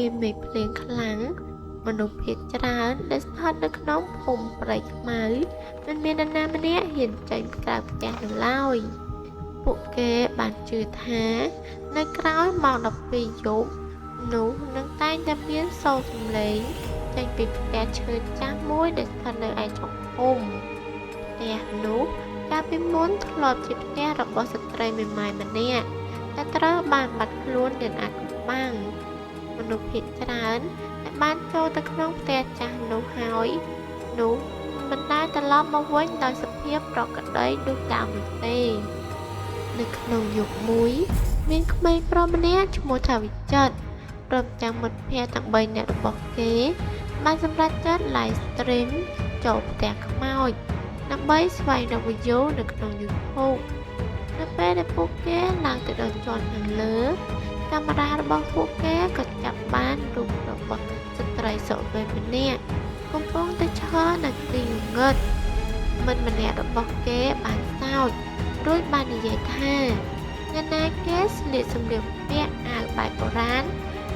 មានមេឃភ្លៀងខ្លាំងមនុស្សភាគច្រើនដែលស្ថិតនៅក្នុងភូមិព្រៃខ្មៅមិនមាននរណាម្នាក់ហ៊ានចេញក្រៅផ្ទះនៅឡើយពួកគេបានជឿថានៅក្រោយម៉ោង12យប់នោះនឹងតែងតែមានសូរសំឡេងចេញពីផ្ទះឈើចាស់មួយដែលស្ថិតនៅឯចុងភូមិផ្ទះនោះកាលពីមុនធ្លាប់ជាផ្ទះរបស់ស្ត្រីមេម៉ាយម្នាក់ដែលត្រូវបានបាត់ខ្លួនយ៉ាងអាថ៌កំបាំងមនុស្សភាគច្រើនដែលបានចូលទៅក្នុងផ្ទះចាស់នោះហើយនោះមិនដែលត្រឡប់មកវិញដោយសភាពប្រក្រតីដូចដើមនោះទេនៅក្នុងយុគមួយមានក្មេងប្រុសម្នាក់ឈ្មោះថាវិចិត្រព្រមទាំងមិត្តភក្តិទាំង3នាក់របស់គេបានសម្រេចចិត្ត live stream ចូលផ្ទះខ្មោចដើម្បីស្វែងរកវីដេអូនៅក្នុង YouTube នៅពេលដែលពួកគេឡើងទៅដល់ជាន់ខាងលើកាមេរ៉ារបស់ពួកគេក៏ចាប់បានរូបរបស់ស្ត្រីសុវេទម្នាក់កំពុងតែឈរនៅទីងងឹតមិត្តម្នាក់របស់គេបានសើចរួចបាននិយាយថាអ្នកណាគេស្លៀកសម្លៀកបំពាក់អាវបែបបុរាណ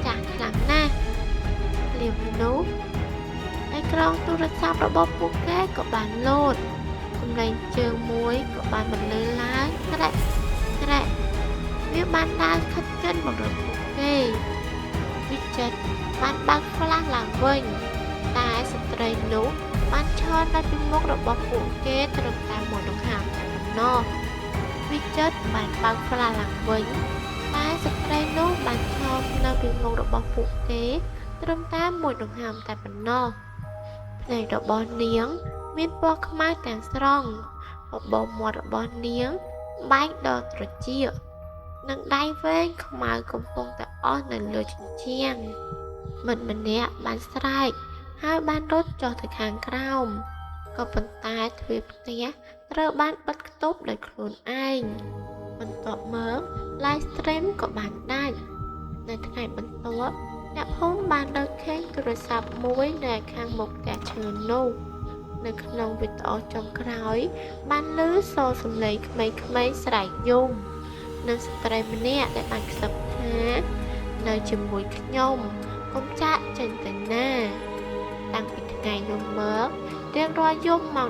ចាស់ខ្លាំងណាស់ភ្លាមនោះអេក្រង់ទូរស័ព្ទរបស់ពួកគេក៏បានលោតសំឡេងជើងមួយក៏បានបន្លឺឡើងក្រែកវាបានដើរខិតជិតមករកពួកគេវិចិត្របានបើកផ្លាស់ឡើងវិញតែស្ត្រីនោះបានឈរនៅពីមុខរបស់ពួកគេត្រឹមតែមួយដង្ហើមតែប៉ុណ្ណោះវិចិត្របានបើកផ្លាស់ឡើងវិញតែស្ត្រីនោះបានឈរនៅពីមុខរបស់ពួកគេត្រឹមតែមួយដង្ហើមតែប៉ុណ្ណោះភ្នែករបស់នាងមានពណ៌ខ្មៅទាំងស្រុងបបោមាត់របស់នាងបែកដល់ត្រចៀកនិងដៃវែងខ្មៅកំពុងតែអស់នៅលើជញ្ជាំងមិត្តម្នាក់បានស្រែកហើយបានរត់ចុះទៅខាងក្រោមក៏ប៉ុន្តែទ្វារផ្ទះត្រូវបានបិទគប់ដោយខ្លួនឯងបន្ទាប់មក live stream ក៏បានដាច់នៅថ្ងៃបន្ទាប់អ្នកភូមិបានរកឃើញទូរស័ព្ទមួយនៅខាងមុខផ្ទះឈើនោះនៅក្នុងវីដេអូចុងក្រោយបានឮសូរសំឡេងក្មេងៗស្រែកយំនិងស្ត្រីម្នាក់ដែលបានខ្សឹបថានៅជាមួយខ្ញុំកុំចាក់ចេញទៅណាតាំងពីថ្ងៃនោះមករៀងរាល់យប់ម៉ោង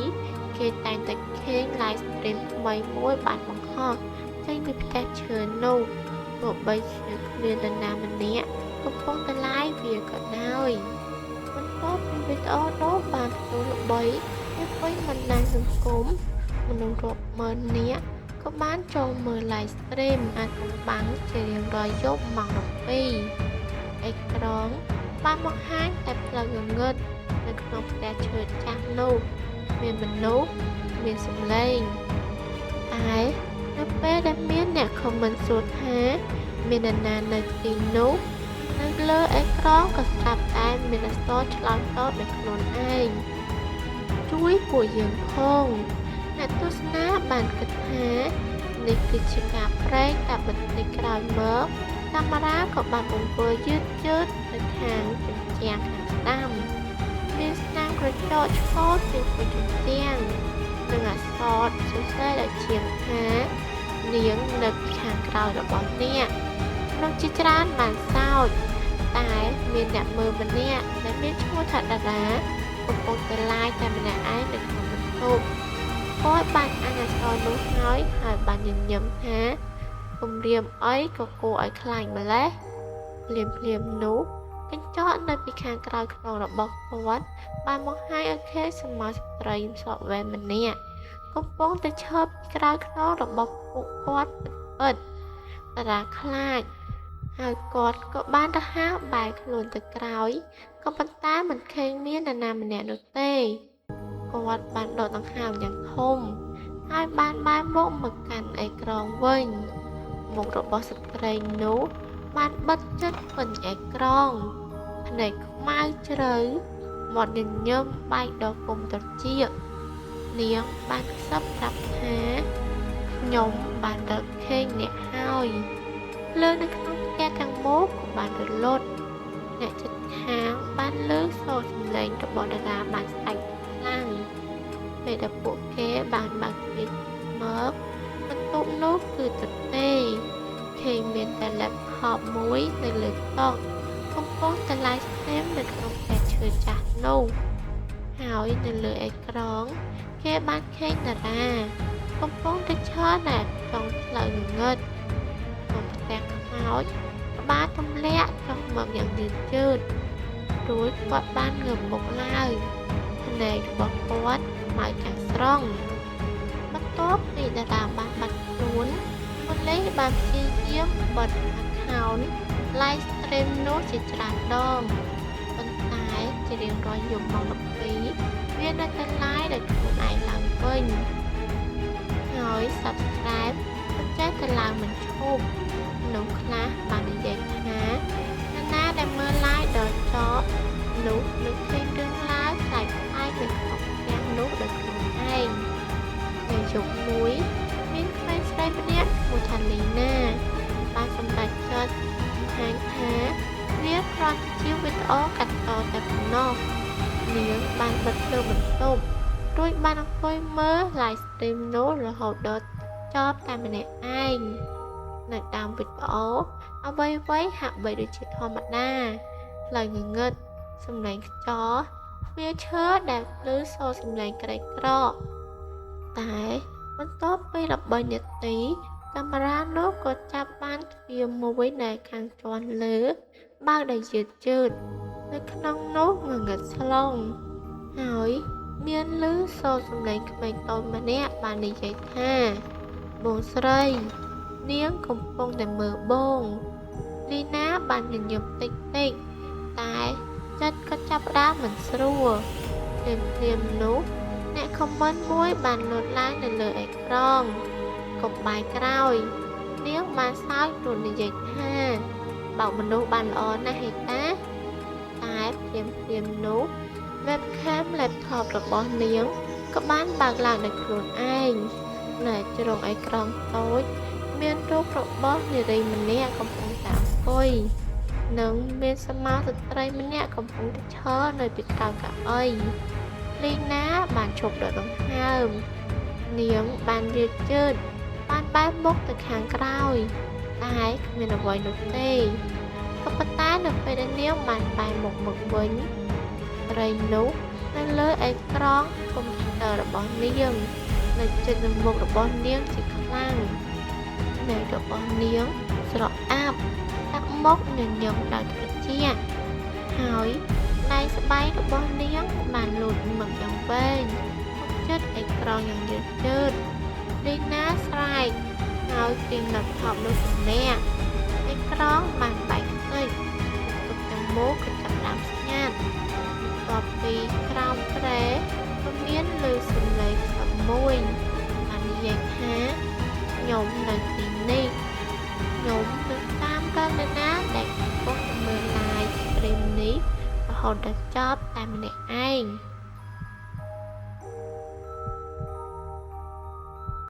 12គេតែងតែឃើញ live stream ថ្មីមួយបានបង្ហោះចេញពីផ្ទះឈើនោះទោះបីជាគ្មាននរណាម្នាក់កំពុងតែ live វាក៏ដោយបន្ទាប់ពីវីដេអូនោះបានទទួលល្បីនៅពេញបណ្ដាញសង្គមមនុស្សរាប់ម៉ឺននាក់ក៏បានចូលមើល live stream អាថ៌កំបាំងជារៀងរាល់យប់ម៉ោង12អេក្រង់បានបង្ហាញតែផ្លូវងងឹតនៅក្នុងផ្ទះឈើចាស់នោះមានមនុស្សមានសំឡេងតែនៅពេលដែលមានអ្នកខមមិនសួរថាមាននរណានៅទីនោះនៅលើអេក្រង់ក៏ស្រាប់តែមានអក្សរឆ្លើយតបដោយខ្លួនឯងជួយពួកយើងផងអ្នកទស្សនាបានគិតថានេះគឺជាការប្រេងតែបន្តិចក្រោយមកកាមេរ៉ាក៏បានបង្វិលយឺតទៅខាងជញ្ជាំងខាងស្ដាំមានស្នាមក្រចកឆ្កោតពីពេញជញ្ជាំងនិងអក្សរសរសេរដែលជាងថានាងនៅខាងក្រោយរបស់អ្នកក្នុងជាច្រើនបានសោចតែមានអ្នកមើលម្នាក់ដែលមានឈ្មោះថាតារាកំពុងតែ live តែម្នាក់ឯងនៅក្នុងបន្ទប់គាត់បានអានអក្សរនោះហើយបានញញឹមថាគំរាមអីក៏គួរឲ្យខ្លាចម្ល៉េះភ្លាមនោះកញ្ចក់នៅពីខាងក្រោយខ្នងរបស់គាត់បានបង្ហាញឲ្យឃើញសមត្ថស្ត្រីសក់វែងម្នាក់កំពុងតែឈប់ក្រោយខ្នងរបស់ពួកគាត់ពិតតារាខ្លាចហើយគាត់ក៏បានទៅហៅបែរខ្លួនទៅក្រោយក៏ប៉ុន្តែមិនឃើញមាននរណាម្នាក់នោះទេគាត់បានដកដង្ហើមយ៉ាងធំហើយបានបែរមុខមកកាន់អេក្រង់វិញមុខរបស់ស្ត្រីនោះបានបិទជិតពេញអេក្រង់ភ្នែកខ្មៅជ្រៅមាត់ញញឹមបែកដល់គុំត្រចៀកនាងបានខ្សឹបប្រាប់ថាខ្ញុំបានរកឃើញអ្នកហើយលើនៅក្នុងផ្ទះខាងមុខក៏បានរលត់អ្នកជិតខាងបានលើសូរសំឡេងរបស់តារាបានស្អែកខ្លាំងពេលដែលពួកគេបានបើកទ្វារមកបន្ទប់នោះគឺទទេឃើញមានតែ laptop មួយនៅលើតុ កំពុងតែ live stream នៅក្នុងផ្ទះឈើចាស់នោះហើយនៅលើអេក្រង់គេបានឃើញតារាកំពុងតែឈរនៅក្នុងផ្លូវងងឹតក្នុងផ្ទះខ្មោចក្បាលទម្លាក់ចុះមកយ៉ាងយឺតៗរួចគាត់បានងើបមុខឡើងភ្នែករបស់គាត់ខ្មៅទាំងស្រុងបន្ទាប់ពីតារាបានបាត់ខ្លួនប៉ូលីសបានព្យាយាមបិទ account live stream នោះជាច្រើនដងប៉ុន្តែជារៀងរាល់យប់ម៉ោង 12 វានៅតែ live ដោយខ្លួនឯងឡើងវិញហើយ subscribe ក៏ចេះតែឡើងមិនឈប់មនុស្សខ្លះបាននិយាយថាអ្នកណាដែលមើល live ដល់ចប់នោះនឹងឃើញរឿងឡើងតែផ្សាយនៅក្នុងផ្ទះនោះដោយខ្លួនឯងនៅយប់មួយមានក្មេងស្រីម្នាក់ឈ្មោះថាលីណាបានសម្រេចចិត្តបង្ហាញថាវាគ្រាន់ជាវីដេអូកាត់តតែប៉ុណ្ណោះនាងបានបិទភ្លើងបន្ទប់រួចបានអង្គុយមើល live stream នោះរហូតដល់ចប់តែម្នាក់ឯងនៅតាមវីដេអូអ្វីៗហាក់បីដូចជាធម្មតាផ្លូវងងឹតសំឡេងខ្យល់វាឈើដែលឮសូរសំឡេងក្រីក្រតែបន្ទាប់ពី13នាទីកាមេរ៉ានោះក៏ចាប់បានទ្វារមួយដែលខាងជាន់លើបើកដោយយឺតៗនៅក្នុងនោះងងឹតស្លងហើយមានឮសូរសំឡេងក្មេងតូចម្នាក់បាននិយាយថាបងស្រីនាងកំពុងតែមើលបងលីណាបានញញឹមតិចតែចិត្តក៏ចាប់ផ្ដើមមិនស្រួលភ្លាមនោះអ្នកខមមិនមួយបានលោតឡើងនៅលើអេក្រង់កុំបាយក្រោយនាងបានសើចរួចនិយាយថាបោកមនុស្សបានល្អណាស់ហេតាតែភ្លាមនោះ webcam laptop របស់នាងក៏បានបើកឡើងដោយខ្លួនឯងនៅជ្រុងអេក្រង់តូចមានរូបរបស់នារីម្នាក់កំពុងតែអង្គុយនិងមានសមាស្ត្រីម្នាក់កំពុងតែឈរនៅពីក្រោយកៅអីលីណាបានឈប់ដកដង្ហើមនាងបានយឺតបានបែរមុខទៅខាងក្រោយតែគ្មានអ្វីនោះទេក៏ប៉ុន្តែនៅពេលដែលនាងបានបែរមុខមកវិញត្រីនោះនៅលើអេក្រង់កុំព្យូទ័ររបស់នាងនៅជិតនឹងមុខរបស់នាងជាខ្លាំងភ្នែករបស់នាងស្រអាប់ដាក់មុខញញឹមដោយត្រជាក់ហើយដៃស្បែករបស់នាងបានលូតមកយ៉ាងវែងជិតអេក្រង់យ៉ាងយឺតលីណាស្រែកហើយទាញ laptop នោះសម្លាក់អេក្រង់បានបែកខ្ទេចទុកទាំងមូលក៏ចាប់ដើមស្ងាត់បន្ទាប់ពីក្រោមគ្រែក៏មានឮសំឡេងសត្វមួយបាននិយាយថាខ្ញុំនៅទីនេះខ្ញុំនឹងតាមរកអ្នកណាដែលកំពុងមើល live stream នេះរហូតដល់ចប់តែម្នាក់ឯង